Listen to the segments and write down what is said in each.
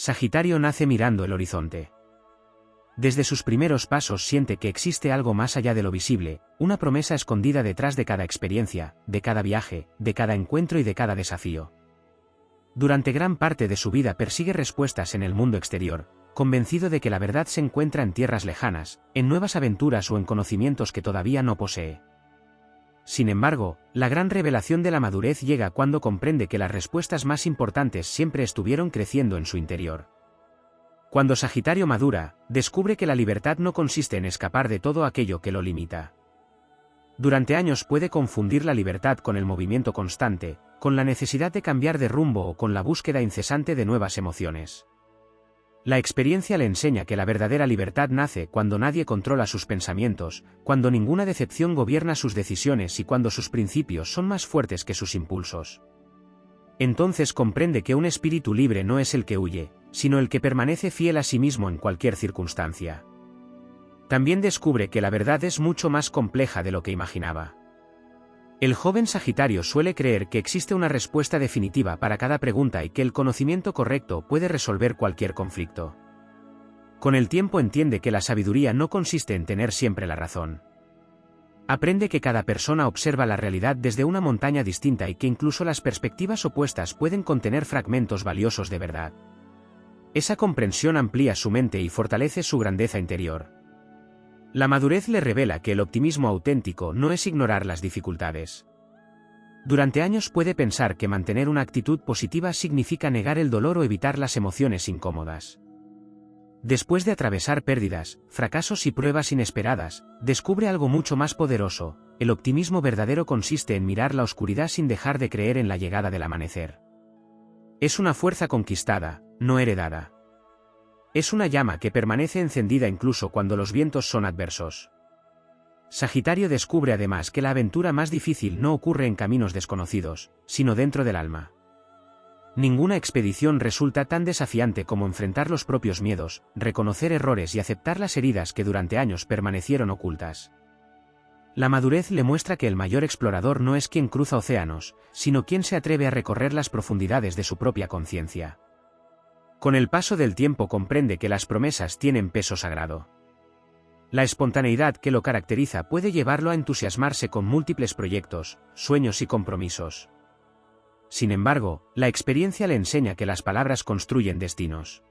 Sagitario nace mirando el horizonte. Desde sus primeros pasos siente que existe algo más allá de lo visible, una promesa escondida detrás de cada experiencia, de cada viaje, de cada encuentro y de cada desafío. Durante gran parte de su vida persigue respuestas en el mundo exterior, convencido de que la verdad se encuentra en tierras lejanas, en nuevas aventuras o en conocimientos que todavía no posee. Sin embargo, la gran revelación de la madurez llega cuando comprende que las respuestas más importantes siempre estuvieron creciendo en su interior. Cuando Sagitario madura, descubre que la libertad no consiste en escapar de todo aquello que lo limita. Durante años puede confundir la libertad con el movimiento constante, con la necesidad de cambiar de rumbo o con la búsqueda incesante de nuevas emociones. La experiencia le enseña que la verdadera libertad nace cuando nadie controla sus pensamientos, cuando ninguna decepción gobierna sus decisiones y cuando sus principios son más fuertes que sus impulsos. Entonces comprende que un espíritu libre no es el que huye, sino el que permanece fiel a sí mismo en cualquier circunstancia. También descubre que la verdad es mucho más compleja de lo que imaginaba. El joven Sagitario suele creer que existe una respuesta definitiva para cada pregunta y que el conocimiento correcto puede resolver cualquier conflicto. Con el tiempo entiende que la sabiduría no consiste en tener siempre la razón. Aprende que cada persona observa la realidad desde una montaña distinta y que incluso las perspectivas opuestas pueden contener fragmentos valiosos de verdad. Esa comprensión amplía su mente y fortalece su grandeza interior. La madurez le revela que el optimismo auténtico no es ignorar las dificultades. Durante años puede pensar que mantener una actitud positiva significa negar el dolor o evitar las emociones incómodas. Después de atravesar pérdidas, fracasos y pruebas inesperadas, descubre algo mucho más poderoso: el optimismo verdadero consiste en mirar la oscuridad sin dejar de creer en la llegada del amanecer. Es una fuerza conquistada, no heredada. Es una llama que permanece encendida incluso cuando los vientos son adversos. Sagitario descubre además que la aventura más difícil no ocurre en caminos desconocidos, sino dentro del alma. Ninguna expedición resulta tan desafiante como enfrentar los propios miedos, reconocer errores y aceptar las heridas que durante años permanecieron ocultas. La madurez le muestra que el mayor explorador no es quien cruza océanos, sino quien se atreve a recorrer las profundidades de su propia conciencia. Con el paso del tiempo comprende que las promesas tienen peso sagrado. La espontaneidad que lo caracteriza puede llevarlo a entusiasmarse con múltiples proyectos, sueños y compromisos. Sin embargo, la experiencia le enseña que las palabras construyen destinos.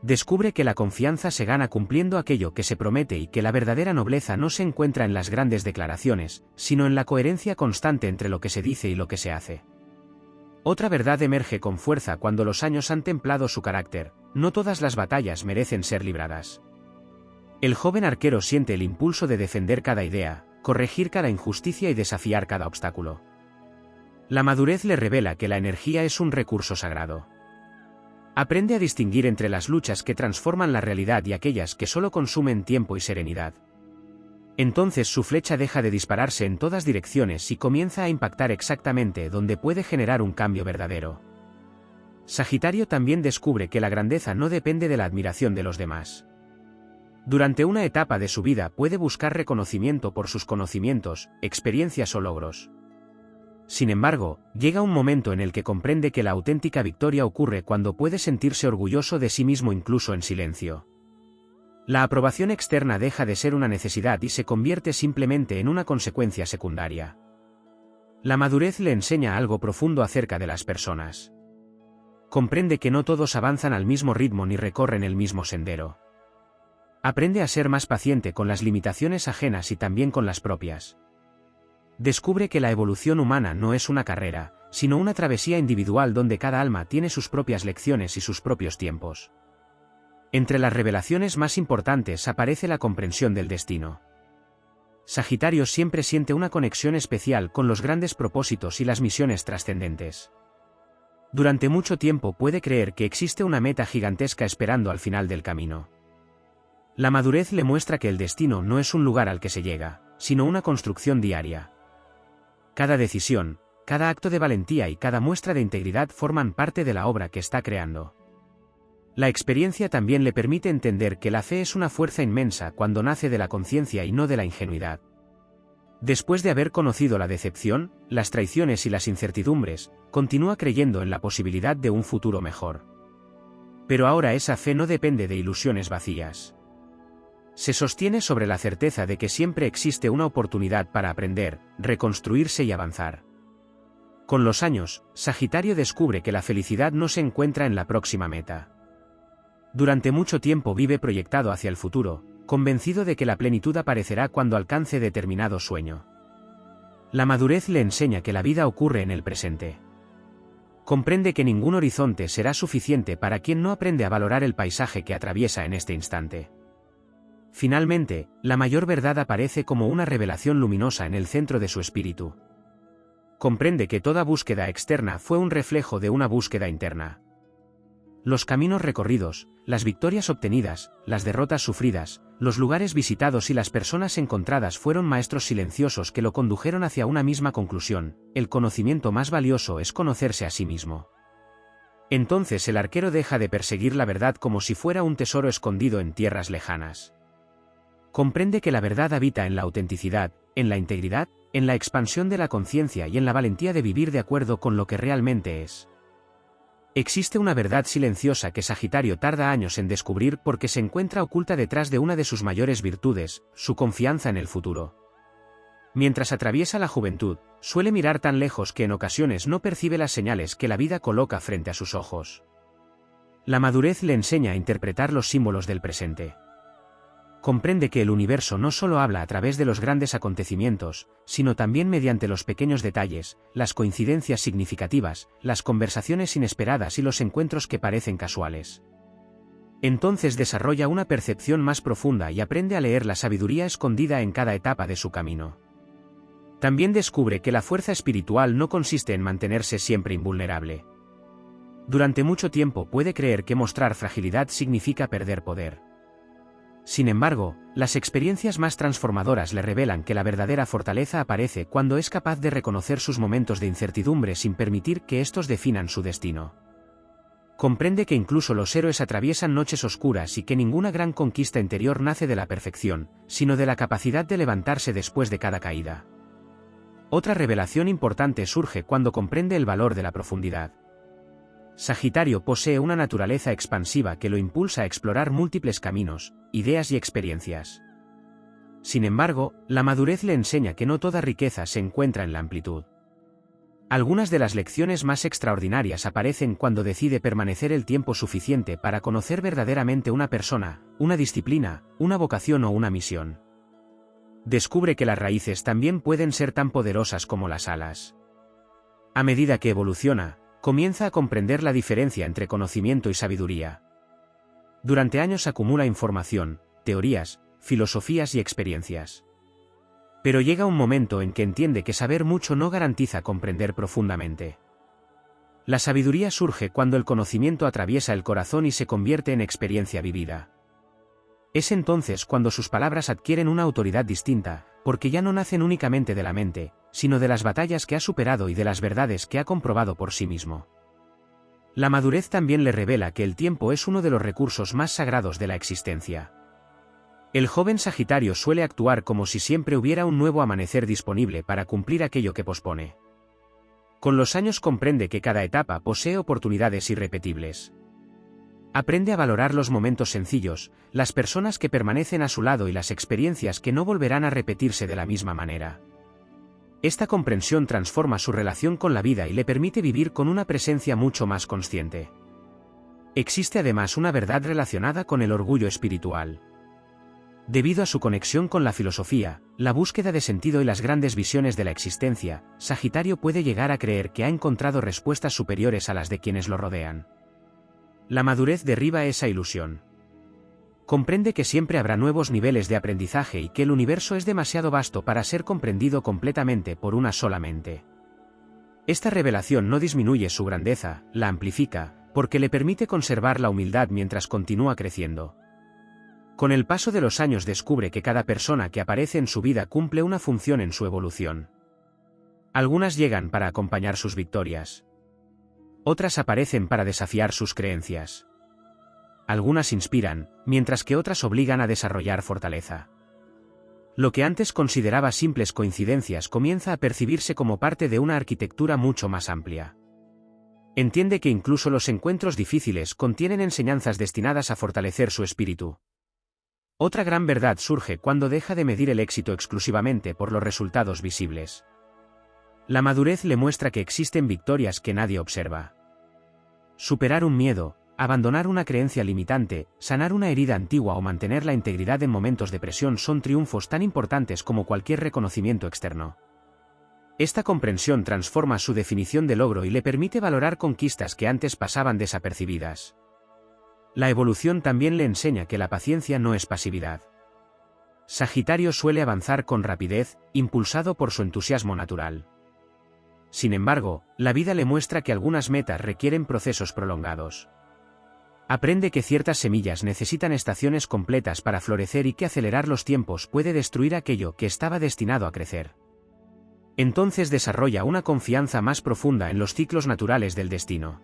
Descubre que la confianza se gana cumpliendo aquello que se promete y que la verdadera nobleza no se encuentra en las grandes declaraciones, sino en la coherencia constante entre lo que se dice y lo que se hace. Otra verdad emerge con fuerza cuando los años han templado su carácter: no todas las batallas merecen ser libradas. El joven arquero siente el impulso de defender cada idea, corregir cada injusticia y desafiar cada obstáculo. La madurez le revela que la energía es un recurso sagrado. Aprende a distinguir entre las luchas que transforman la realidad y aquellas que solo consumen tiempo y serenidad. Entonces su flecha deja de dispararse en todas direcciones y comienza a impactar exactamente donde puede generar un cambio verdadero. Sagitario también descubre que la grandeza no depende de la admiración de los demás. Durante una etapa de su vida puede buscar reconocimiento por sus conocimientos, experiencias o logros. Sin embargo, llega un momento en el que comprende que la auténtica victoria ocurre cuando puede sentirse orgulloso de sí mismo incluso en silencio. La aprobación externa deja de ser una necesidad y se convierte simplemente en una consecuencia secundaria. La madurez le enseña algo profundo acerca de las personas. Comprende que no todos avanzan al mismo ritmo ni recorren el mismo sendero. Aprende a ser más paciente con las limitaciones ajenas y también con las propias. Descubre que la evolución humana no es una carrera, sino una travesía individual donde cada alma tiene sus propias lecciones y sus propios tiempos. Entre las revelaciones más importantes aparece la comprensión del destino. Sagitario siempre siente una conexión especial con los grandes propósitos y las misiones trascendentes. Durante mucho tiempo puede creer que existe una meta gigantesca esperando al final del camino. La madurez le muestra que el destino no es un lugar al que se llega, sino una construcción diaria. Cada decisión, cada acto de valentía y cada muestra de integridad forman parte de la obra que está creando. La experiencia también le permite entender que la fe es una fuerza inmensa cuando nace de la conciencia y no de la ingenuidad. Después de haber conocido la decepción, las traiciones y las incertidumbres, continúa creyendo en la posibilidad de un futuro mejor. Pero ahora esa fe no depende de ilusiones vacías. Se sostiene sobre la certeza de que siempre existe una oportunidad para aprender, reconstruirse y avanzar. Con los años, Sagitario descubre que la felicidad no se encuentra en la próxima meta. Durante mucho tiempo vive proyectado hacia el futuro, convencido de que la plenitud aparecerá cuando alcance determinado sueño. La madurez le enseña que la vida ocurre en el presente. Comprende que ningún horizonte será suficiente para quien no aprende a valorar el paisaje que atraviesa en este instante. Finalmente, la mayor verdad aparece como una revelación luminosa en el centro de su espíritu. Comprende que toda búsqueda externa fue un reflejo de una búsqueda interna. Los caminos recorridos, las victorias obtenidas, las derrotas sufridas, los lugares visitados y las personas encontradas fueron maestros silenciosos que lo condujeron hacia una misma conclusión: el conocimiento más valioso es conocerse a sí mismo. Entonces el arquero deja de perseguir la verdad como si fuera un tesoro escondido en tierras lejanas. Comprende que la verdad habita en la autenticidad, en la integridad, en la expansión de la conciencia y en la valentía de vivir de acuerdo con lo que realmente es. Existe una verdad silenciosa que Sagitario tarda años en descubrir porque se encuentra oculta detrás de una de sus mayores virtudes, su confianza en el futuro. Mientras atraviesa la juventud, suele mirar tan lejos que en ocasiones no percibe las señales que la vida coloca frente a sus ojos. La madurez le enseña a interpretar los símbolos del presente. Comprende que el universo no solo habla a través de los grandes acontecimientos, sino también mediante los pequeños detalles, las coincidencias significativas, las conversaciones inesperadas y los encuentros que parecen casuales. Entonces desarrolla una percepción más profunda y aprende a leer la sabiduría escondida en cada etapa de su camino. También descubre que la fuerza espiritual no consiste en mantenerse siempre invulnerable. Durante mucho tiempo puede creer que mostrar fragilidad significa perder poder. Sin embargo, las experiencias más transformadoras le revelan que la verdadera fortaleza aparece cuando es capaz de reconocer sus momentos de incertidumbre sin permitir que estos definan su destino. Comprende que incluso los héroes atraviesan noches oscuras y que ninguna gran conquista interior nace de la perfección, sino de la capacidad de levantarse después de cada caída. Otra revelación importante surge cuando comprende el valor de la profundidad. Sagitario posee una naturaleza expansiva que lo impulsa a explorar múltiples caminos, ideas y experiencias. Sin embargo, la madurez le enseña que no toda riqueza se encuentra en la amplitud. Algunas de las lecciones más extraordinarias aparecen cuando decide permanecer el tiempo suficiente para conocer verdaderamente una persona, una disciplina, una vocación o una misión. Descubre que las raíces también pueden ser tan poderosas como las alas. A medida que evoluciona, comienza a comprender la diferencia entre conocimiento y sabiduría. Durante años acumula información, teorías, filosofías y experiencias. Pero llega un momento en que entiende que saber mucho no garantiza comprender profundamente. La sabiduría surge cuando el conocimiento atraviesa el corazón y se convierte en experiencia vivida. Es entonces cuando sus palabras adquieren una autoridad distinta, porque ya no nacen únicamente de la mente, sino de las batallas que ha superado y de las verdades que ha comprobado por sí mismo. La madurez también le revela que el tiempo es uno de los recursos más sagrados de la existencia. El joven Sagitario suele actuar como si siempre hubiera un nuevo amanecer disponible para cumplir aquello que pospone. Con los años comprende que cada etapa posee oportunidades irrepetibles. Aprende a valorar los momentos sencillos, las personas que permanecen a su lado y las experiencias que no volverán a repetirse de la misma manera. Esta comprensión transforma su relación con la vida y le permite vivir con una presencia mucho más consciente. Existe además una verdad relacionada con el orgullo espiritual. Debido a su conexión con la filosofía, la búsqueda de sentido y las grandes visiones de la existencia, Sagitario puede llegar a creer que ha encontrado respuestas superiores a las de quienes lo rodean. La madurez derriba esa ilusión. Comprende que siempre habrá nuevos niveles de aprendizaje y que el universo es demasiado vasto para ser comprendido completamente por una sola mente. Esta revelación no disminuye su grandeza, la amplifica, porque le permite conservar la humildad mientras continúa creciendo. Con el paso de los años descubre que cada persona que aparece en su vida cumple una función en su evolución. Algunas llegan para acompañar sus victorias. Otras aparecen para desafiar sus creencias. Algunas inspiran, mientras que otras obligan a desarrollar fortaleza. Lo que antes consideraba simples coincidencias comienza a percibirse como parte de una arquitectura mucho más amplia. Entiende que incluso los encuentros difíciles contienen enseñanzas destinadas a fortalecer su espíritu. Otra gran verdad surge cuando deja de medir el éxito exclusivamente por los resultados visibles. La madurez le muestra que existen victorias que nadie observa. Superar un miedo, abandonar una creencia limitante, sanar una herida antigua o mantener la integridad en momentos de presión son triunfos tan importantes como cualquier reconocimiento externo. Esta comprensión transforma su definición de logro y le permite valorar conquistas que antes pasaban desapercibidas. La evolución también le enseña que la paciencia no es pasividad. Sagitario suele avanzar con rapidez, impulsado por su entusiasmo natural. Sin embargo, la vida le muestra que algunas metas requieren procesos prolongados. Aprende que ciertas semillas necesitan estaciones completas para florecer y que acelerar los tiempos puede destruir aquello que estaba destinado a crecer. Entonces desarrolla una confianza más profunda en los ciclos naturales del destino.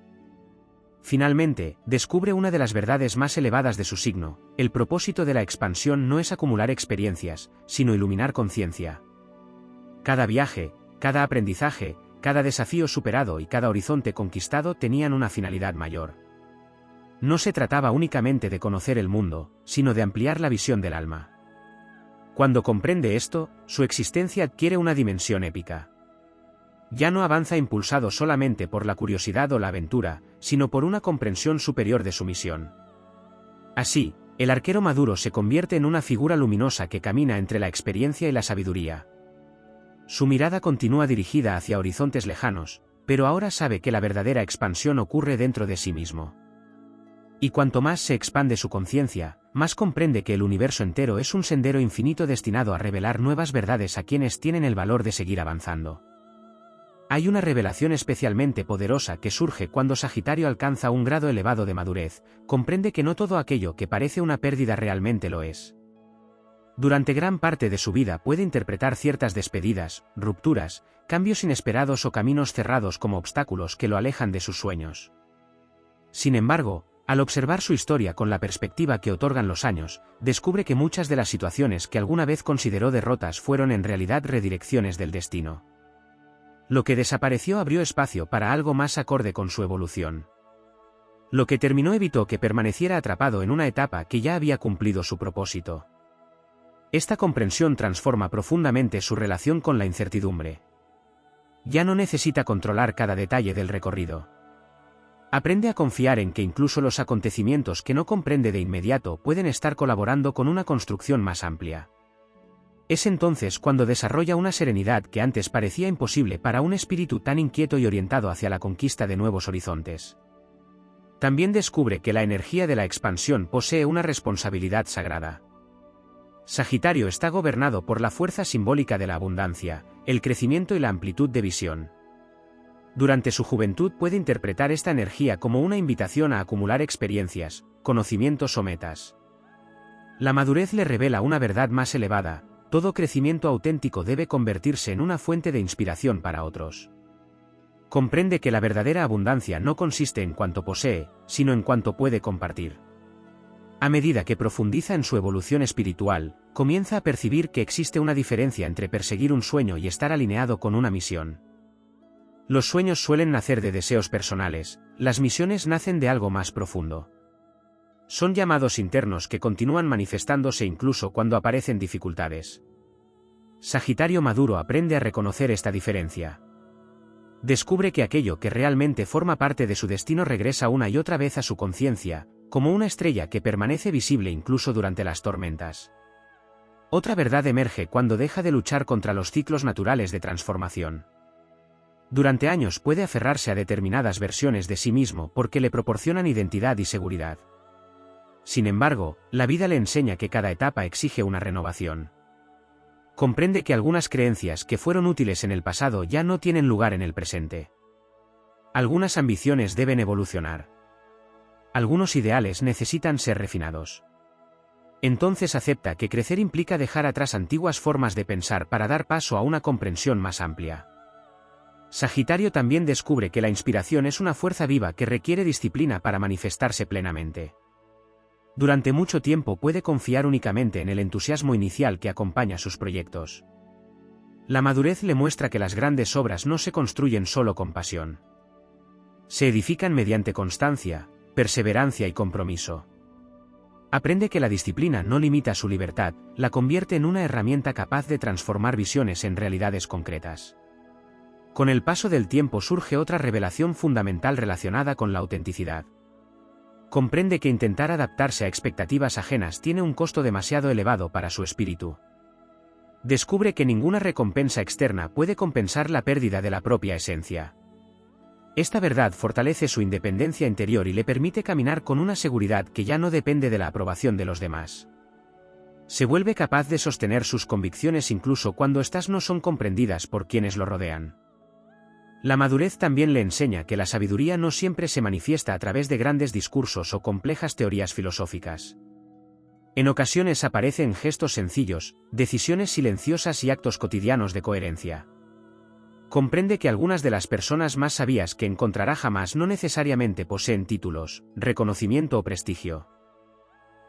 Finalmente, descubre una de las verdades más elevadas de su signo: el propósito de la expansión no es acumular experiencias, sino iluminar conciencia. Cada viaje, cada aprendizaje, cada desafío superado y cada horizonte conquistado tenían una finalidad mayor. No se trataba únicamente de conocer el mundo, sino de ampliar la visión del alma. Cuando comprende esto, su existencia adquiere una dimensión épica. Ya no avanza impulsado solamente por la curiosidad o la aventura, sino por una comprensión superior de su misión. Así, el arquero maduro se convierte en una figura luminosa que camina entre la experiencia y la sabiduría. Su mirada continúa dirigida hacia horizontes lejanos, pero ahora sabe que la verdadera expansión ocurre dentro de sí mismo. Y cuanto más se expande su conciencia, más comprende que el universo entero es un sendero infinito destinado a revelar nuevas verdades a quienes tienen el valor de seguir avanzando. Hay una revelación especialmente poderosa que surge cuando Sagitario alcanza un grado elevado de madurez, comprende que no todo aquello que parece una pérdida realmente lo es. Durante gran parte de su vida puede interpretar ciertas despedidas, rupturas, cambios inesperados o caminos cerrados como obstáculos que lo alejan de sus sueños. Sin embargo, al observar su historia con la perspectiva que otorgan los años, descubre que muchas de las situaciones que alguna vez consideró derrotas fueron en realidad redirecciones del destino. Lo que desapareció abrió espacio para algo más acorde con su evolución. Lo que terminó evitó que permaneciera atrapado en una etapa que ya había cumplido su propósito. Esta comprensión transforma profundamente su relación con la incertidumbre. Ya no necesita controlar cada detalle del recorrido. Aprende a confiar en que incluso los acontecimientos que no comprende de inmediato pueden estar colaborando con una construcción más amplia. Es entonces cuando desarrolla una serenidad que antes parecía imposible para un espíritu tan inquieto y orientado hacia la conquista de nuevos horizontes. También descubre que la energía de la expansión posee una responsabilidad sagrada. Sagitario está gobernado por la fuerza simbólica de la abundancia, el crecimiento y la amplitud de visión. Durante su juventud puede interpretar esta energía como una invitación a acumular experiencias, conocimientos o metas. La madurez le revela una verdad más elevada: todo crecimiento auténtico debe convertirse en una fuente de inspiración para otros. Comprende que la verdadera abundancia no consiste en cuanto posee, sino en cuanto puede compartir. A medida que profundiza en su evolución espiritual, comienza a percibir que existe una diferencia entre perseguir un sueño y estar alineado con una misión. Los sueños suelen nacer de deseos personales, las misiones nacen de algo más profundo. Son llamados internos que continúan manifestándose incluso cuando aparecen dificultades. Sagitario maduro aprende a reconocer esta diferencia. Descubre que aquello que realmente forma parte de su destino regresa una y otra vez a su conciencia, como una estrella que permanece visible incluso durante las tormentas. Otra verdad emerge cuando deja de luchar contra los ciclos naturales de transformación. Durante años puede aferrarse a determinadas versiones de sí mismo porque le proporcionan identidad y seguridad. Sin embargo, la vida le enseña que cada etapa exige una renovación. Comprende que algunas creencias que fueron útiles en el pasado ya no tienen lugar en el presente. Algunas ambiciones deben evolucionar. Algunos ideales necesitan ser refinados. Entonces acepta que crecer implica dejar atrás antiguas formas de pensar para dar paso a una comprensión más amplia. Sagitario también descubre que la inspiración es una fuerza viva que requiere disciplina para manifestarse plenamente. Durante mucho tiempo puede confiar únicamente en el entusiasmo inicial que acompaña sus proyectos. La madurez le muestra que las grandes obras no se construyen solo con pasión. Se edifican mediante constancia, perseverancia y compromiso. Aprende que la disciplina no limita su libertad, la convierte en una herramienta capaz de transformar visiones en realidades concretas. Con el paso del tiempo surge otra revelación fundamental relacionada con la autenticidad. Comprende que intentar adaptarse a expectativas ajenas tiene un costo demasiado elevado para su espíritu. Descubre que ninguna recompensa externa puede compensar la pérdida de la propia esencia. Esta verdad fortalece su independencia interior y le permite caminar con una seguridad que ya no depende de la aprobación de los demás. Se vuelve capaz de sostener sus convicciones incluso cuando éstas no son comprendidas por quienes lo rodean. La madurez también le enseña que la sabiduría no siempre se manifiesta a través de grandes discursos o complejas teorías filosóficas. En ocasiones aparece en gestos sencillos, decisiones silenciosas y actos cotidianos de coherencia. Comprende que algunas de las personas más sabias que encontrará jamás no necesariamente poseen títulos, reconocimiento o prestigio.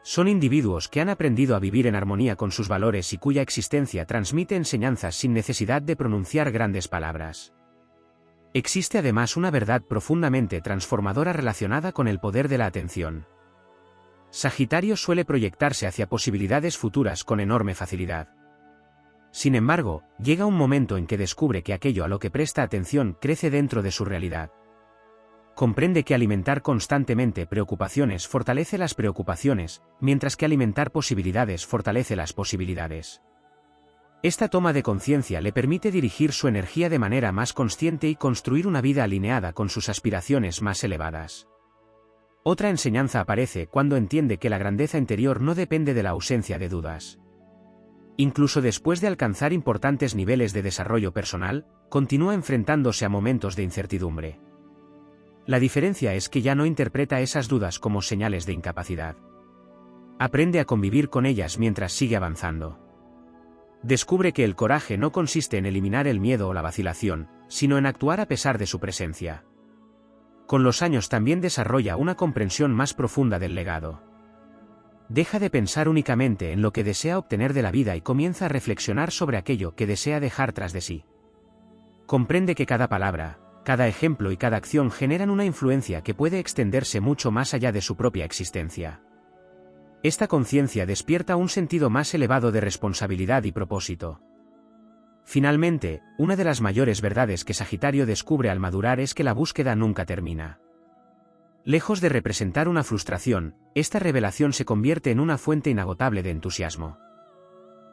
Son individuos que han aprendido a vivir en armonía con sus valores y cuya existencia transmite enseñanzas sin necesidad de pronunciar grandes palabras. Existe además una verdad profundamente transformadora relacionada con el poder de la atención. Sagitario suele proyectarse hacia posibilidades futuras con enorme facilidad. Sin embargo, llega un momento en que descubre que aquello a lo que presta atención crece dentro de su realidad. Comprende que alimentar constantemente preocupaciones fortalece las preocupaciones, mientras que alimentar posibilidades fortalece las posibilidades. Esta toma de conciencia le permite dirigir su energía de manera más consciente y construir una vida alineada con sus aspiraciones más elevadas. Otra enseñanza aparece cuando entiende que la grandeza interior no depende de la ausencia de dudas. Incluso después de alcanzar importantes niveles de desarrollo personal, continúa enfrentándose a momentos de incertidumbre. La diferencia es que ya no interpreta esas dudas como señales de incapacidad. Aprende a convivir con ellas mientras sigue avanzando. Descubre que el coraje no consiste en eliminar el miedo o la vacilación, sino en actuar a pesar de su presencia. Con los años también desarrolla una comprensión más profunda del legado. Deja de pensar únicamente en lo que desea obtener de la vida y comienza a reflexionar sobre aquello que desea dejar tras de sí. Comprende que cada palabra, cada ejemplo y cada acción generan una influencia que puede extenderse mucho más allá de su propia existencia. Esta conciencia despierta un sentido más elevado de responsabilidad y propósito. Finalmente, una de las mayores verdades que Sagitario descubre al madurar es que la búsqueda nunca termina. Lejos de representar una frustración, esta revelación se convierte en una fuente inagotable de entusiasmo.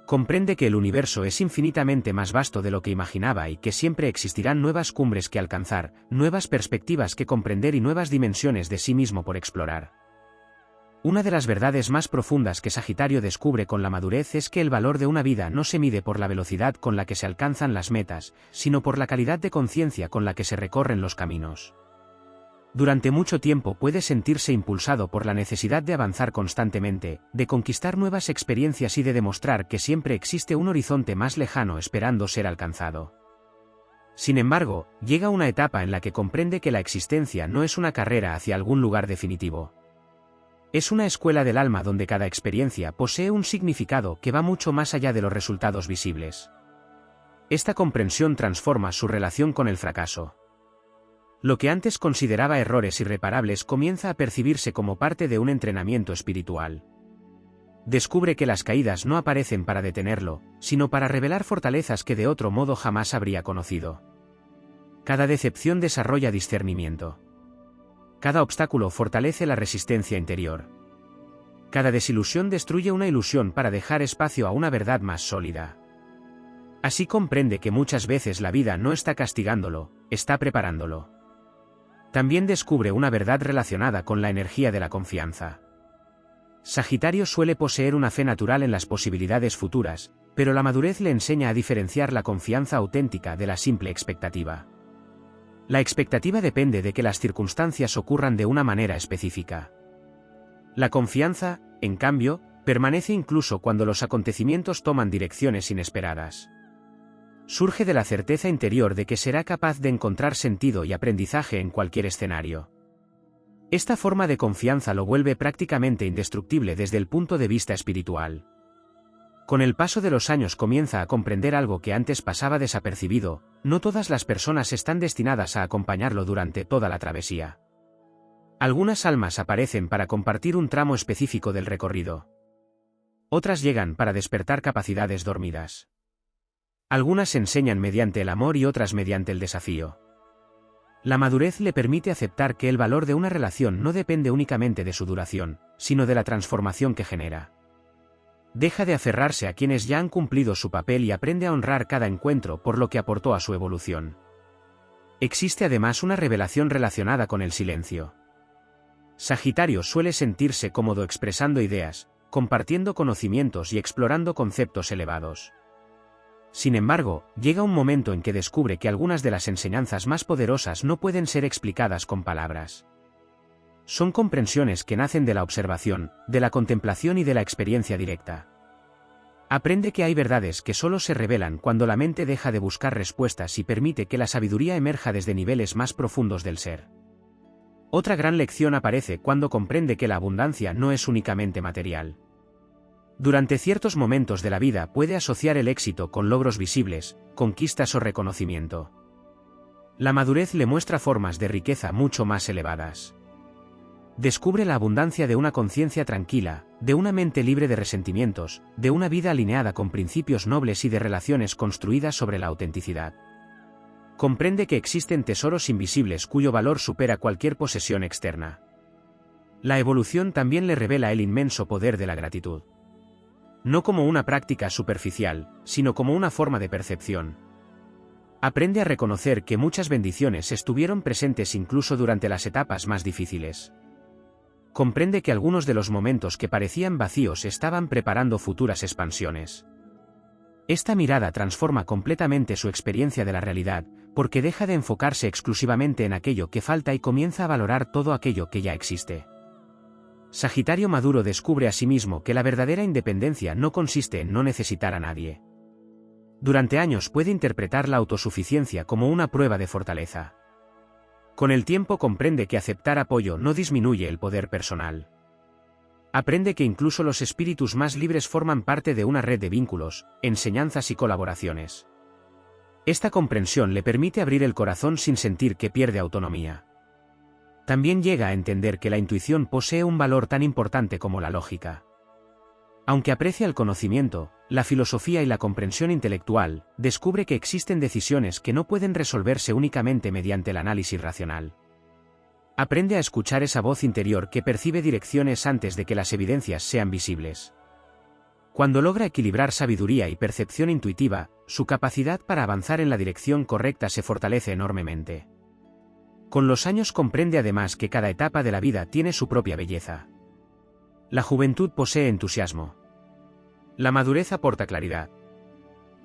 Comprende que el universo es infinitamente más vasto de lo que imaginaba y que siempre existirán nuevas cumbres que alcanzar, nuevas perspectivas que comprender y nuevas dimensiones de sí mismo por explorar. Una de las verdades más profundas que Sagitario descubre con la madurez es que el valor de una vida no se mide por la velocidad con la que se alcanzan las metas, sino por la calidad de conciencia con la que se recorren los caminos. Durante mucho tiempo puede sentirse impulsado por la necesidad de avanzar constantemente, de conquistar nuevas experiencias y de demostrar que siempre existe un horizonte más lejano esperando ser alcanzado. Sin embargo, llega una etapa en la que comprende que la existencia no es una carrera hacia algún lugar definitivo. Es una escuela del alma donde cada experiencia posee un significado que va mucho más allá de los resultados visibles. Esta comprensión transforma su relación con el fracaso. Lo que antes consideraba errores irreparables comienza a percibirse como parte de un entrenamiento espiritual. Descubre que las caídas no aparecen para detenerlo, sino para revelar fortalezas que de otro modo jamás habría conocido. Cada decepción desarrolla discernimiento. Cada obstáculo fortalece la resistencia interior. Cada desilusión destruye una ilusión para dejar espacio a una verdad más sólida. Así comprende que muchas veces la vida no está castigándolo, está preparándolo. También descubre una verdad relacionada con la energía de la confianza. Sagitario suele poseer una fe natural en las posibilidades futuras, pero la madurez le enseña a diferenciar la confianza auténtica de la simple expectativa. La expectativa depende de que las circunstancias ocurran de una manera específica. La confianza, en cambio, permanece incluso cuando los acontecimientos toman direcciones inesperadas. Surge de la certeza interior de que será capaz de encontrar sentido y aprendizaje en cualquier escenario. Esta forma de confianza lo vuelve prácticamente indestructible desde el punto de vista espiritual. Con el paso de los años comienza a comprender algo que antes pasaba desapercibido: no todas las personas están destinadas a acompañarlo durante toda la travesía. Algunas almas aparecen para compartir un tramo específico del recorrido. Otras llegan para despertar capacidades dormidas. Algunas enseñan mediante el amor y otras mediante el desafío. La madurez le permite aceptar que el valor de una relación no depende únicamente de su duración, sino de la transformación que genera. Deja de aferrarse a quienes ya han cumplido su papel y aprende a honrar cada encuentro por lo que aportó a su evolución. Existe además una revelación relacionada con el silencio. Sagitario suele sentirse cómodo expresando ideas, compartiendo conocimientos y explorando conceptos elevados. Sin embargo, llega un momento en que descubre que algunas de las enseñanzas más poderosas no pueden ser explicadas con palabras. Son comprensiones que nacen de la observación, de la contemplación y de la experiencia directa. Aprende que hay verdades que solo se revelan cuando la mente deja de buscar respuestas y permite que la sabiduría emerja desde niveles más profundos del ser. Otra gran lección aparece cuando comprende que la abundancia no es únicamente material. Durante ciertos momentos de la vida puede asociar el éxito con logros visibles, conquistas o reconocimiento. La madurez le muestra formas de riqueza mucho más elevadas. Descubre la abundancia de una conciencia tranquila, de una mente libre de resentimientos, de una vida alineada con principios nobles y de relaciones construidas sobre la autenticidad. Comprende que existen tesoros invisibles cuyo valor supera cualquier posesión externa. La evolución también le revela el inmenso poder de la gratitud. No como una práctica superficial, sino como una forma de percepción. Aprende a reconocer que muchas bendiciones estuvieron presentes incluso durante las etapas más difíciles. Comprende que algunos de los momentos que parecían vacíos estaban preparando futuras expansiones. Esta mirada transforma completamente su experiencia de la realidad, porque deja de enfocarse exclusivamente en aquello que falta y comienza a valorar todo aquello que ya existe. Sagitario maduro descubre asimismo que la verdadera independencia no consiste en no necesitar a nadie. Durante años puede interpretar la autosuficiencia como una prueba de fortaleza. Con el tiempo comprende que aceptar apoyo no disminuye el poder personal. Aprende que incluso los espíritus más libres forman parte de una red de vínculos, enseñanzas y colaboraciones. Esta comprensión le permite abrir el corazón sin sentir que pierde autonomía. También llega a entender que la intuición posee un valor tan importante como la lógica. Aunque aprecia el conocimiento, la filosofía y la comprensión intelectual, descubre que existen decisiones que no pueden resolverse únicamente mediante el análisis racional. Aprende a escuchar esa voz interior que percibe direcciones antes de que las evidencias sean visibles. Cuando logra equilibrar sabiduría y percepción intuitiva, su capacidad para avanzar en la dirección correcta se fortalece enormemente. Con los años comprende además que cada etapa de la vida tiene su propia belleza. La juventud posee entusiasmo. La madurez aporta claridad.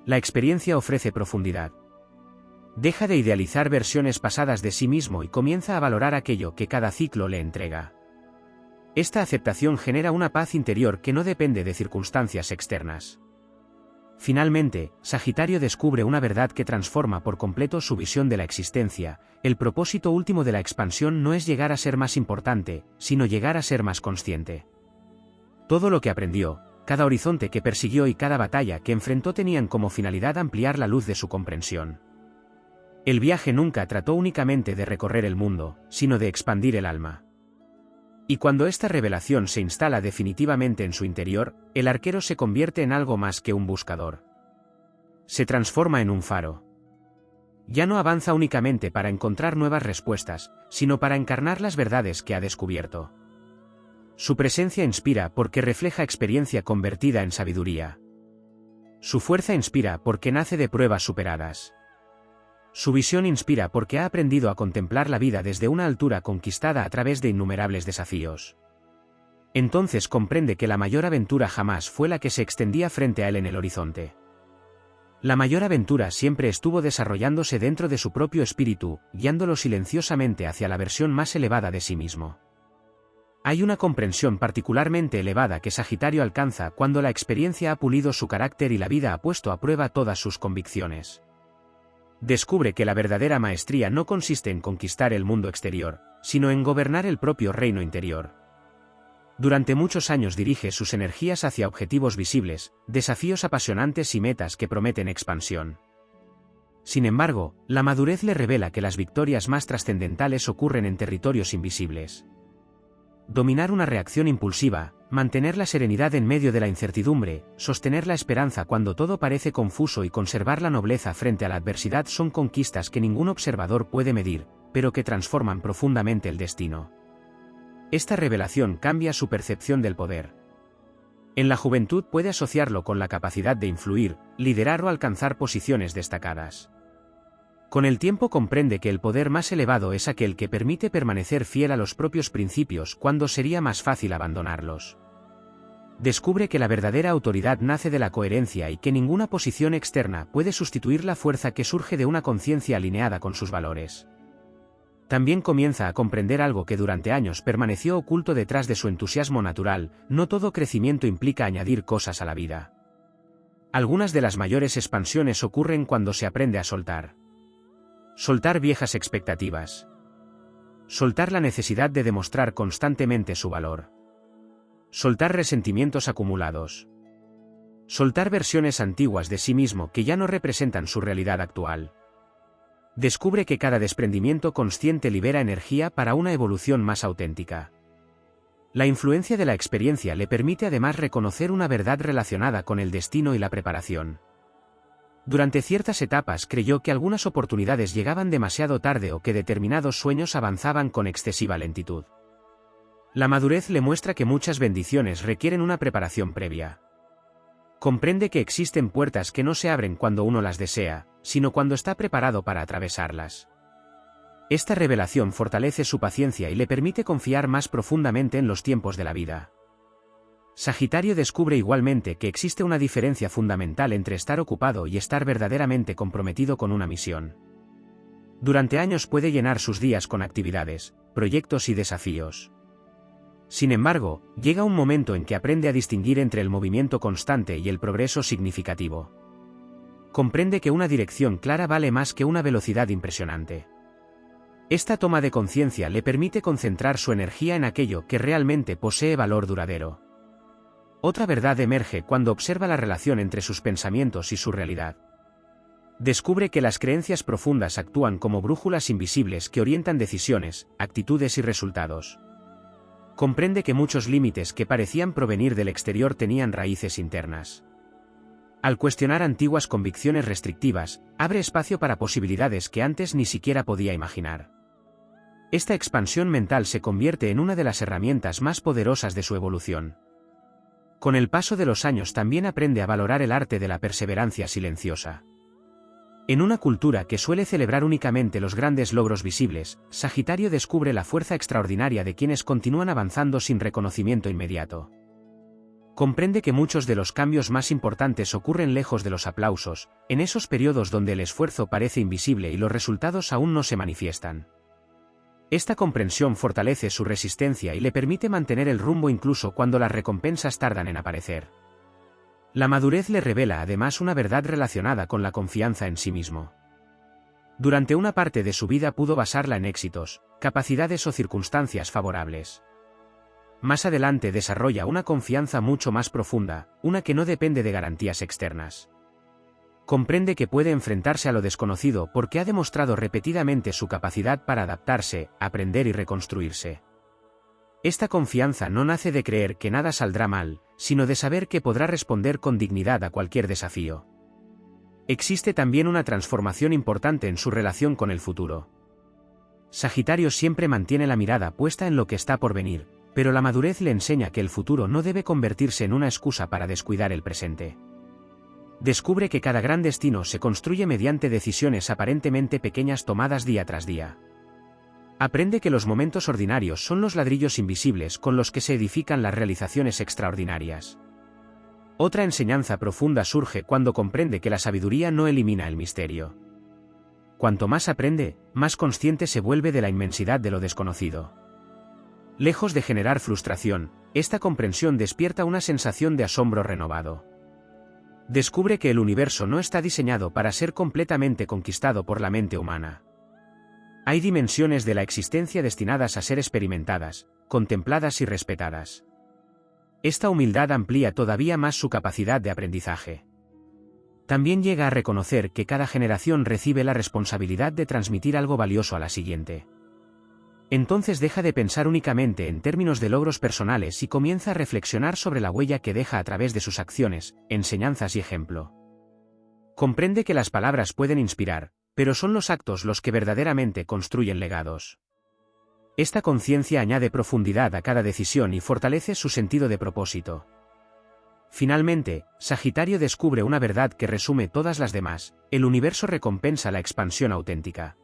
La experiencia ofrece profundidad. Deja de idealizar versiones pasadas de sí mismo y comienza a valorar aquello que cada ciclo le entrega. Esta aceptación genera una paz interior que no depende de circunstancias externas. Finalmente, Sagitario descubre una verdad que transforma por completo su visión de la existencia: el propósito último de la expansión no es llegar a ser más importante, sino llegar a ser más consciente. Todo lo que aprendió, cada horizonte que persiguió y cada batalla que enfrentó tenían como finalidad ampliar la luz de su comprensión. El viaje nunca trató únicamente de recorrer el mundo, sino de expandir el alma. Y cuando esta revelación se instala definitivamente en su interior, el arquero se convierte en algo más que un buscador. Se transforma en un faro. Ya no avanza únicamente para encontrar nuevas respuestas, sino para encarnar las verdades que ha descubierto. Su presencia inspira porque refleja experiencia convertida en sabiduría. Su fuerza inspira porque nace de pruebas superadas. Su visión inspira porque ha aprendido a contemplar la vida desde una altura conquistada a través de innumerables desafíos. Entonces comprende que la mayor aventura jamás fue la que se extendía frente a él en el horizonte. La mayor aventura siempre estuvo desarrollándose dentro de su propio espíritu, guiándolo silenciosamente hacia la versión más elevada de sí mismo. Hay una comprensión particularmente elevada que Sagitario alcanza cuando la experiencia ha pulido su carácter y la vida ha puesto a prueba todas sus convicciones. Descubre que la verdadera maestría no consiste en conquistar el mundo exterior, sino en gobernar el propio reino interior. Durante muchos años dirige sus energías hacia objetivos visibles, desafíos apasionantes y metas que prometen expansión. Sin embargo, la madurez le revela que las victorias más trascendentales ocurren en territorios invisibles. Dominar una reacción impulsiva, mantener la serenidad en medio de la incertidumbre, sostener la esperanza cuando todo parece confuso y conservar la nobleza frente a la adversidad son conquistas que ningún observador puede medir, pero que transforman profundamente el destino. Esta revelación cambia su percepción del poder. En la juventud puede asociarlo con la capacidad de influir, liderar o alcanzar posiciones destacadas. Con el tiempo comprende que el poder más elevado es aquel que permite permanecer fiel a los propios principios cuando sería más fácil abandonarlos. Descubre que la verdadera autoridad nace de la coherencia y que ninguna posición externa puede sustituir la fuerza que surge de una conciencia alineada con sus valores. También comienza a comprender algo que durante años permaneció oculto detrás de su entusiasmo natural: no todo crecimiento implica añadir cosas a la vida. Algunas de las mayores expansiones ocurren cuando se aprende a soltar. Soltar viejas expectativas. Soltar la necesidad de demostrar constantemente su valor. Soltar resentimientos acumulados. Soltar versiones antiguas de sí mismo que ya no representan su realidad actual. Descubre que cada desprendimiento consciente libera energía para una evolución más auténtica. La influencia de la experiencia le permite además reconocer una verdad relacionada con el destino y la preparación. Durante ciertas etapas creyó que algunas oportunidades llegaban demasiado tarde o que determinados sueños avanzaban con excesiva lentitud. La madurez le muestra que muchas bendiciones requieren una preparación previa. Comprende que existen puertas que no se abren cuando uno las desea, sino cuando está preparado para atravesarlas. Esta revelación fortalece su paciencia y le permite confiar más profundamente en los tiempos de la vida. Sagitario descubre igualmente que existe una diferencia fundamental entre estar ocupado y estar verdaderamente comprometido con una misión. Durante años puede llenar sus días con actividades, proyectos y desafíos. Sin embargo, llega un momento en que aprende a distinguir entre el movimiento constante y el progreso significativo. Comprende que una dirección clara vale más que una velocidad impresionante. Esta toma de conciencia le permite concentrar su energía en aquello que realmente posee valor duradero. Otra verdad emerge cuando observa la relación entre sus pensamientos y su realidad. Descubre que las creencias profundas actúan como brújulas invisibles que orientan decisiones, actitudes y resultados. Comprende que muchos límites que parecían provenir del exterior tenían raíces internas. Al cuestionar antiguas convicciones restrictivas, abre espacio para posibilidades que antes ni siquiera podía imaginar. Esta expansión mental se convierte en una de las herramientas más poderosas de su evolución. Con el paso de los años también aprende a valorar el arte de la perseverancia silenciosa. En una cultura que suele celebrar únicamente los grandes logros visibles, Sagitario descubre la fuerza extraordinaria de quienes continúan avanzando sin reconocimiento inmediato. Comprende que muchos de los cambios más importantes ocurren lejos de los aplausos, en esos periodos donde el esfuerzo parece invisible y los resultados aún no se manifiestan. Esta comprensión fortalece su resistencia y le permite mantener el rumbo incluso cuando las recompensas tardan en aparecer. La madurez le revela además una verdad relacionada con la confianza en sí mismo. Durante una parte de su vida pudo basarla en éxitos, capacidades o circunstancias favorables. Más adelante desarrolla una confianza mucho más profunda, una que no depende de garantías externas. Comprende que puede enfrentarse a lo desconocido porque ha demostrado repetidamente su capacidad para adaptarse, aprender y reconstruirse. Esta confianza no nace de creer que nada saldrá mal, sino de saber que podrá responder con dignidad a cualquier desafío. Existe también una transformación importante en su relación con el futuro. Sagitario siempre mantiene la mirada puesta en lo que está por venir, pero la madurez le enseña que el futuro no debe convertirse en una excusa para descuidar el presente. Descubre que cada gran destino se construye mediante decisiones aparentemente pequeñas tomadas día tras día. Aprende que los momentos ordinarios son los ladrillos invisibles con los que se edifican las realizaciones extraordinarias. Otra enseñanza profunda surge cuando comprende que la sabiduría no elimina el misterio. Cuanto más aprende, más consciente se vuelve de la inmensidad de lo desconocido. Lejos de generar frustración, esta comprensión despierta una sensación de asombro renovado. Descubre que el universo no está diseñado para ser completamente conquistado por la mente humana. Hay dimensiones de la existencia destinadas a ser experimentadas, contempladas y respetadas. Esta humildad amplía todavía más su capacidad de aprendizaje. También llega a reconocer que cada generación recibe la responsabilidad de transmitir algo valioso a la siguiente. Entonces deja de pensar únicamente en términos de logros personales y comienza a reflexionar sobre la huella que deja a través de sus acciones, enseñanzas y ejemplo. Comprende que las palabras pueden inspirar, pero son los actos los que verdaderamente construyen legados. Esta conciencia añade profundidad a cada decisión y fortalece su sentido de propósito. Finalmente, Sagitario descubre una verdad que resume todas las demás: el universo recompensa la expansión auténtica.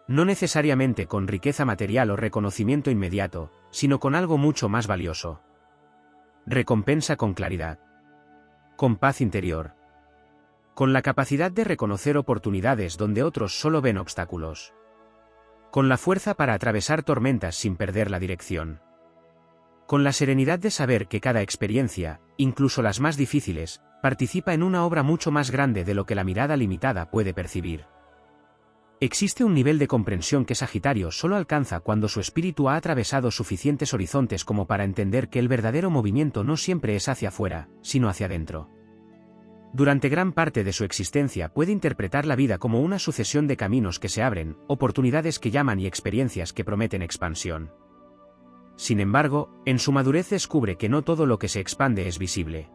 No necesariamente con riqueza material o reconocimiento inmediato, sino con algo mucho más valioso. Recompensa con claridad. Con paz interior. Con la capacidad de reconocer oportunidades donde otros solo ven obstáculos. Con la fuerza para atravesar tormentas sin perder la dirección. Con la serenidad de saber que cada experiencia, incluso las más difíciles, participa en una obra mucho más grande de lo que la mirada limitada puede percibir. Existe un nivel de comprensión que Sagitario solo alcanza cuando su espíritu ha atravesado suficientes horizontes como para entender que el verdadero movimiento no siempre es hacia afuera, sino hacia adentro. Durante gran parte de su existencia puede interpretar la vida como una sucesión de caminos que se abren, oportunidades que llaman y experiencias que prometen expansión. Sin embargo, en su madurez descubre que no todo lo que se expande es visible.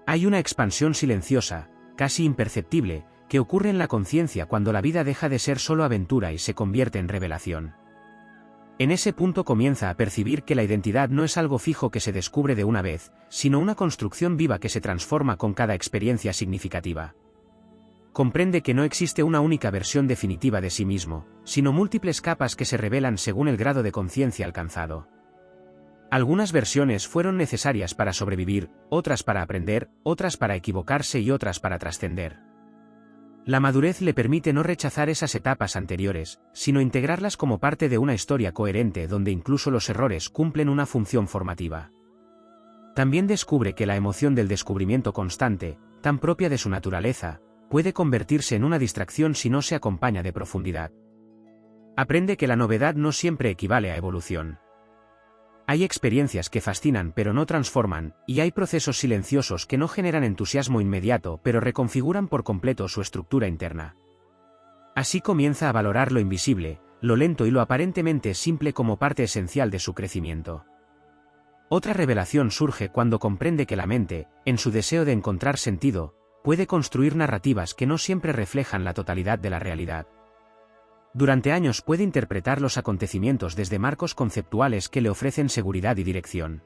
Hay una expansión silenciosa, casi imperceptible, que ocurre en la conciencia cuando la vida deja de ser solo aventura y se convierte en revelación. En ese punto comienza a percibir que la identidad no es algo fijo que se descubre de una vez, sino una construcción viva que se transforma con cada experiencia significativa. Comprende que no existe una única versión definitiva de sí mismo, sino múltiples capas que se revelan según el grado de conciencia alcanzado. Algunas versiones fueron necesarias para sobrevivir, otras para aprender, otras para equivocarse y otras para trascender. La madurez le permite no rechazar esas etapas anteriores, sino integrarlas como parte de una historia coherente donde incluso los errores cumplen una función formativa. También descubre que la emoción del descubrimiento constante, tan propia de su naturaleza, puede convertirse en una distracción si no se acompaña de profundidad. Aprende que la novedad no siempre equivale a evolución. Hay experiencias que fascinan pero no transforman, y hay procesos silenciosos que no generan entusiasmo inmediato pero reconfiguran por completo su estructura interna. Así comienza a valorar lo invisible, lo lento y lo aparentemente simple como parte esencial de su crecimiento. Otra revelación surge cuando comprende que la mente, en su deseo de encontrar sentido, puede construir narrativas que no siempre reflejan la totalidad de la realidad. Durante años puede interpretar los acontecimientos desde marcos conceptuales que le ofrecen seguridad y dirección.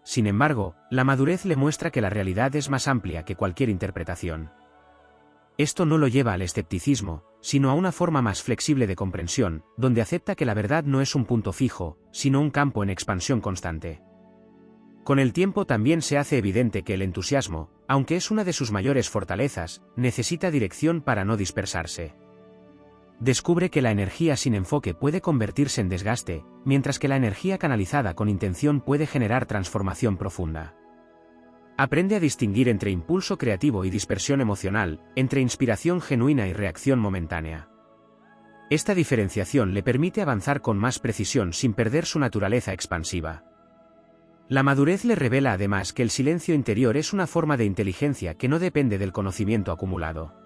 Sin embargo, la madurez le muestra que la realidad es más amplia que cualquier interpretación. Esto no lo lleva al escepticismo, sino a una forma más flexible de comprensión, donde acepta que la verdad no es un punto fijo, sino un campo en expansión constante. Con el tiempo también se hace evidente que el entusiasmo, aunque es una de sus mayores fortalezas, necesita dirección para no dispersarse. Descubre que la energía sin enfoque puede convertirse en desgaste, mientras que la energía canalizada con intención puede generar transformación profunda. Aprende a distinguir entre impulso creativo y dispersión emocional, entre inspiración genuina y reacción momentánea. Esta diferenciación le permite avanzar con más precisión sin perder su naturaleza expansiva. La madurez le revela además que el silencio interior es una forma de inteligencia que no depende del conocimiento acumulado.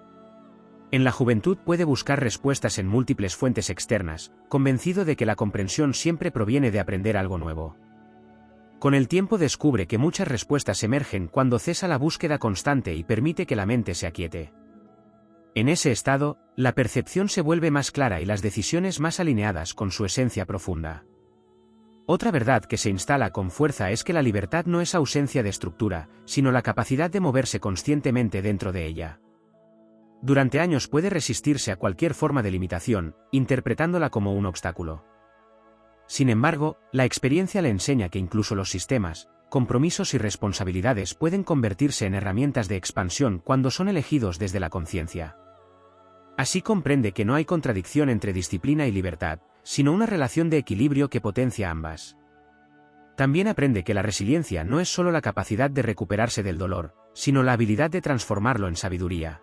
En la juventud puede buscar respuestas en múltiples fuentes externas, convencido de que la comprensión siempre proviene de aprender algo nuevo. Con el tiempo descubre que muchas respuestas emergen cuando cesa la búsqueda constante y permite que la mente se aquiete. En ese estado, la percepción se vuelve más clara y las decisiones más alineadas con su esencia profunda. Otra verdad que se instala con fuerza es que la libertad no es ausencia de estructura, sino la capacidad de moverse conscientemente dentro de ella. Durante años puede resistirse a cualquier forma de limitación, interpretándola como un obstáculo. Sin embargo, la experiencia le enseña que incluso los sistemas, compromisos y responsabilidades pueden convertirse en herramientas de expansión cuando son elegidos desde la conciencia. Así comprende que no hay contradicción entre disciplina y libertad, sino una relación de equilibrio que potencia ambas. También aprende que la resiliencia no es solo la capacidad de recuperarse del dolor, sino la habilidad de transformarlo en sabiduría.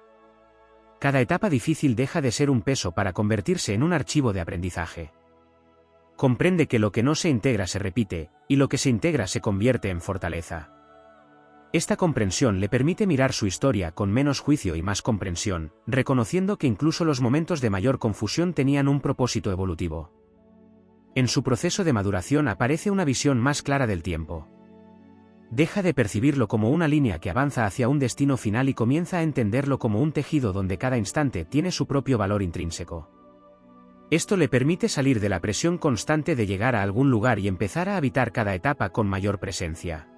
Cada etapa difícil deja de ser un peso para convertirse en un archivo de aprendizaje. Comprende que lo que no se integra se repite, y lo que se integra se convierte en fortaleza. Esta comprensión le permite mirar su historia con menos juicio y más comprensión, reconociendo que incluso los momentos de mayor confusión tenían un propósito evolutivo. En su proceso de maduración aparece una visión más clara del tiempo. Deja de percibirlo como una línea que avanza hacia un destino final y comienza a entenderlo como un tejido donde cada instante tiene su propio valor intrínseco. Esto le permite salir de la presión constante de llegar a algún lugar y empezar a habitar cada etapa con mayor presencia.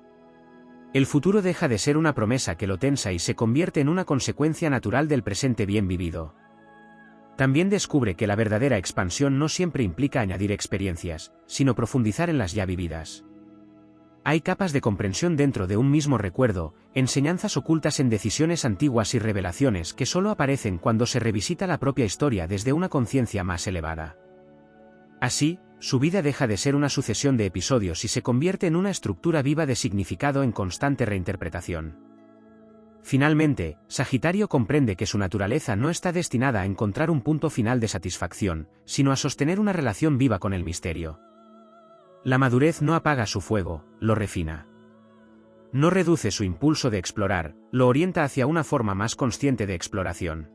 El futuro deja de ser una promesa que lo tensa y se convierte en una consecuencia natural del presente bien vivido. También descubre que la verdadera expansión no siempre implica añadir experiencias, sino profundizar en las ya vividas. Hay capas de comprensión dentro de un mismo recuerdo, enseñanzas ocultas en decisiones antiguas y revelaciones que solo aparecen cuando se revisita la propia historia desde una conciencia más elevada. Así, su vida deja de ser una sucesión de episodios y se convierte en una estructura viva de significado en constante reinterpretación. Finalmente, Sagitario comprende que su naturaleza no está destinada a encontrar un punto final de satisfacción, sino a sostener una relación viva con el misterio. La madurez no apaga su fuego, lo refina. No reduce su impulso de explorar, lo orienta hacia una forma más consciente de exploración.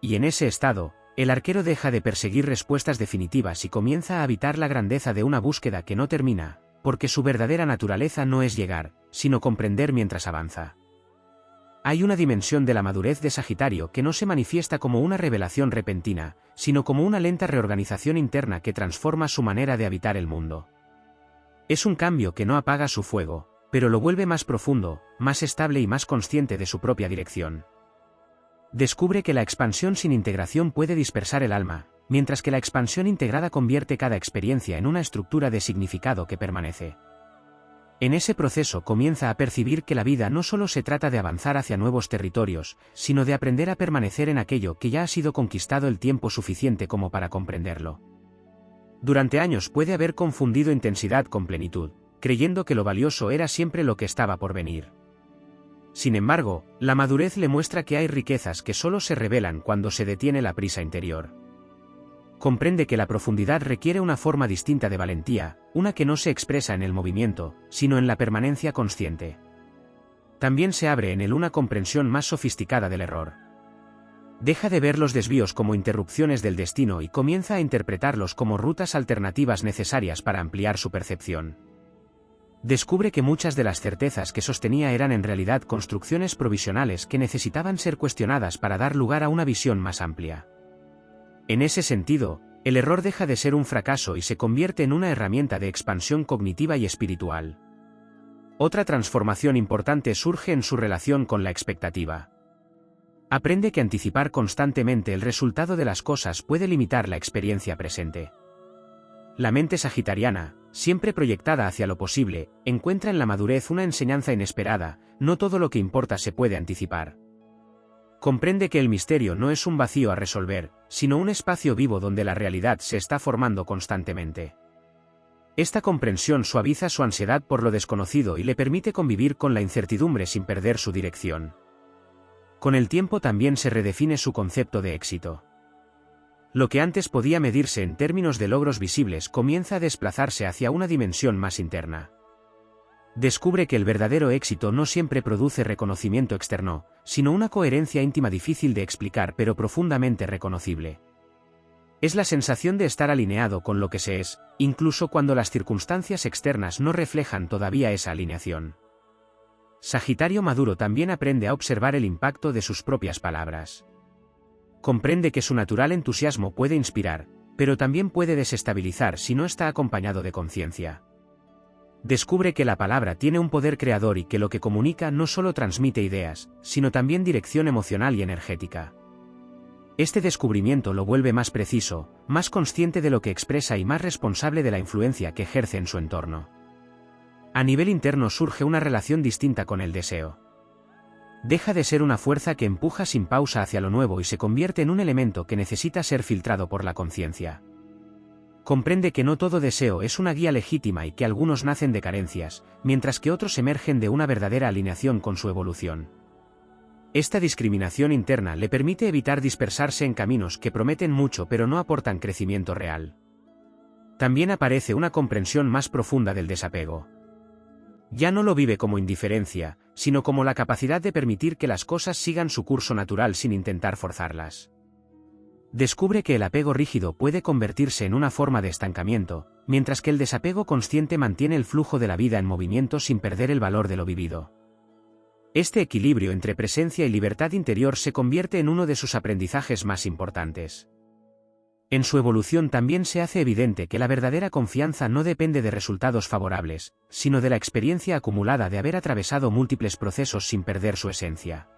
Y en ese estado, el arquero deja de perseguir respuestas definitivas y comienza a habitar la grandeza de una búsqueda que no termina, porque su verdadera naturaleza no es llegar, sino comprender mientras avanza. Hay una dimensión de la madurez de Sagitario que no se manifiesta como una revelación repentina, sino como una lenta reorganización interna que transforma su manera de habitar el mundo. Es un cambio que no apaga su fuego, pero lo vuelve más profundo, más estable y más consciente de su propia dirección. Descubre que la expansión sin integración puede dispersar el alma, mientras que la expansión integrada convierte cada experiencia en una estructura de significado que permanece. En ese proceso comienza a percibir que la vida no solo se trata de avanzar hacia nuevos territorios, sino de aprender a permanecer en aquello que ya ha sido conquistado el tiempo suficiente como para comprenderlo. Durante años puede haber confundido intensidad con plenitud, creyendo que lo valioso era siempre lo que estaba por venir. Sin embargo, la madurez le muestra que hay riquezas que solo se revelan cuando se detiene la prisa interior. Comprende que la profundidad requiere una forma distinta de valentía, una que no se expresa en el movimiento, sino en la permanencia consciente. También se abre en él una comprensión más sofisticada del error. Deja de ver los desvíos como interrupciones del destino y comienza a interpretarlos como rutas alternativas necesarias para ampliar su percepción. Descubre que muchas de las certezas que sostenía eran en realidad construcciones provisionales que necesitaban ser cuestionadas para dar lugar a una visión más amplia. En ese sentido, el error deja de ser un fracaso y se convierte en una herramienta de expansión cognitiva y espiritual. Otra transformación importante surge en su relación con la expectativa. Aprende que anticipar constantemente el resultado de las cosas puede limitar la experiencia presente. La mente sagitariana, siempre proyectada hacia lo posible, encuentra en la madurez una enseñanza inesperada: no todo lo que importa se puede anticipar. Comprende que el misterio no es un vacío a resolver, sino un espacio vivo donde la realidad se está formando constantemente. Esta comprensión suaviza su ansiedad por lo desconocido y le permite convivir con la incertidumbre sin perder su dirección. Con el tiempo también se redefine su concepto de éxito. Lo que antes podía medirse en términos de logros visibles comienza a desplazarse hacia una dimensión más interna. Descubre que el verdadero éxito no siempre produce reconocimiento externo, sino una coherencia íntima difícil de explicar pero profundamente reconocible. Es la sensación de estar alineado con lo que se es, incluso cuando las circunstancias externas no reflejan todavía esa alineación. Sagitario maduro también aprende a observar el impacto de sus propias palabras. Comprende que su natural entusiasmo puede inspirar, pero también puede desestabilizar si no está acompañado de conciencia. Descubre que la palabra tiene un poder creador y que lo que comunica no solo transmite ideas, sino también dirección emocional y energética. Este descubrimiento lo vuelve más preciso, más consciente de lo que expresa y más responsable de la influencia que ejerce en su entorno. A nivel interno surge una relación distinta con el deseo. Deja de ser una fuerza que empuja sin pausa hacia lo nuevo y se convierte en un elemento que necesita ser filtrado por la conciencia. Comprende que no todo deseo es una guía legítima y que algunos nacen de carencias, mientras que otros emergen de una verdadera alineación con su evolución. Esta discriminación interna le permite evitar dispersarse en caminos que prometen mucho pero no aportan crecimiento real. También aparece una comprensión más profunda del desapego. Ya no lo vive como indiferencia, sino como la capacidad de permitir que las cosas sigan su curso natural sin intentar forzarlas. Descubre que el apego rígido puede convertirse en una forma de estancamiento, mientras que el desapego consciente mantiene el flujo de la vida en movimiento sin perder el valor de lo vivido. Este equilibrio entre presencia y libertad interior se convierte en uno de sus aprendizajes más importantes. En su evolución también se hace evidente que la verdadera confianza no depende de resultados favorables, sino de la experiencia acumulada de haber atravesado múltiples procesos sin perder su esencia.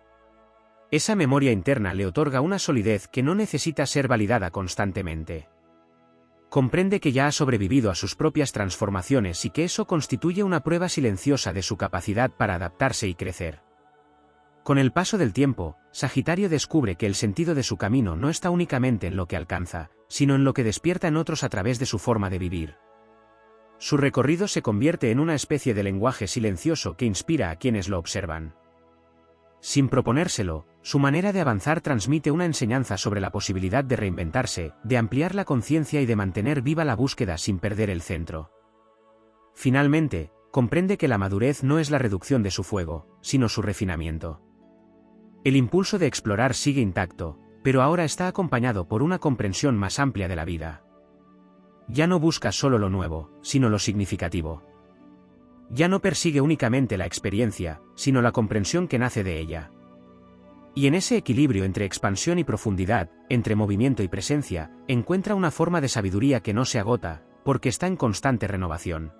Esa memoria interna le otorga una solidez que no necesita ser validada constantemente. Comprende que ya ha sobrevivido a sus propias transformaciones y que eso constituye una prueba silenciosa de su capacidad para adaptarse y crecer. Con el paso del tiempo, Sagitario descubre que el sentido de su camino no está únicamente en lo que alcanza, sino en lo que despierta en otros a través de su forma de vivir. Su recorrido se convierte en una especie de lenguaje silencioso que inspira a quienes lo observan. Sin proponérselo, su manera de avanzar transmite una enseñanza sobre la posibilidad de reinventarse, de ampliar la conciencia y de mantener viva la búsqueda sin perder el centro. Finalmente, comprende que la madurez no es la reducción de su fuego, sino su refinamiento. El impulso de explorar sigue intacto, pero ahora está acompañado por una comprensión más amplia de la vida. Ya no busca solo lo nuevo, sino lo significativo. Ya no persigue únicamente la experiencia, sino la comprensión que nace de ella. Y en ese equilibrio entre expansión y profundidad, entre movimiento y presencia, encuentra una forma de sabiduría que no se agota, porque está en constante renovación.